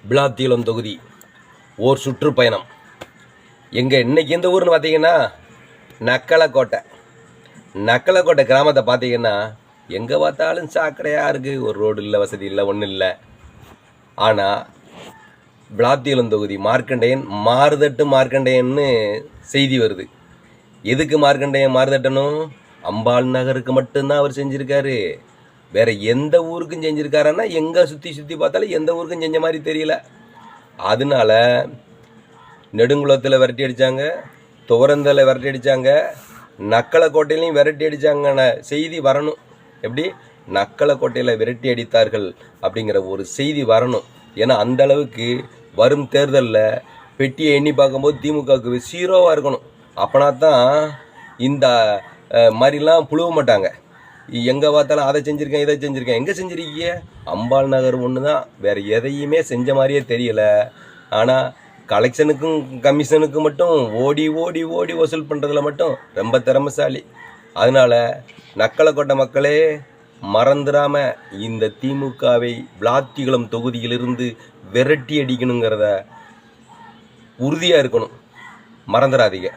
விளாத்திகுளம் தொகுதி ஓர் சுற்றுப்பயணம். இன்னைக்கு எந்த ஊர்னு பார்த்தீங்கன்னா நக்கலக்கோட்டை. நக்கலக்கோட்டை கிராமத்தை பார்த்தீங்கன்னா எங்கே பார்த்தாலும் சாக்கடையாக இருக்குது. ஒரு ரோடு இல்லை, வசதி இல்லை, ஒன்றும் இல்லை. ஆனால் விளாத்திகுளம் தொகுதி மார்க்கண்டேயன் மார்க்கண்டேயன்னு செய்தி வருது. எதுக்கு மார்க்கண்டேயன் மாறுதட்டணும்? அம்பாள் நகருக்கு மட்டும்தான் அவர் செஞ்சுருக்காரு. வேற எந்த ஊருக்கும் செஞ்சுருக்காருன்னா எங்கே சுற்றி பார்த்தாலும் எந்த ஊருக்கும் செஞ்ச மாதிரி தெரியல. அதனால நெடுங்குளத்தில் விரட்டி அடித்தாங்க, துவரந்தில் விரட்டி அடித்தாங்க, நக்கலக்கோட்டையிலையும் விரட்டி அடித்தாங்கன்னு செய்தி வரணும். எப்படி நக்கலக்கோட்டையில் விரட்டி அடித்தார்கள் அப்படிங்கிற ஒரு செய்தி வரணும். ஏன்னா அந்த அளவுக்கு வரும் தேர்தலில் பெட்டியை எண்ணி பார்க்கும்போது திமுகவுக்கு 0வாக இருக்கணும். அப்போனா தான் இந்த மாதிரிலாம் புழுவ மாட்டாங்க. எங்கே பார்த்தாலும் அதை செஞ்சுருக்கேன், இதை செஞ்சுருக்கேன். எங்கே செஞ்சுருக்கீங்க? அம்பாள் நகர் ஒன்று தான், வேறு எதையுமே செஞ்ச மாதிரியே தெரியலை. ஆனால் கலெக்ஷனுக்கும் கமிஷனுக்கும் மட்டும் ஓடி ஓடி ஓடி வசூல் பண்ணுறதுல மட்டும் ரொம்ப திறமைசாலி. அதனால் நக்கலக்கோட்டை மக்களே மறந்துடாமல் இந்த திமுகவை விளாத்திகுளம் தொகுதியிலிருந்து விரட்டி அடிக்கணுங்கிறத உறுதியாக இருக்கணும். மறந்துடாதீங்க.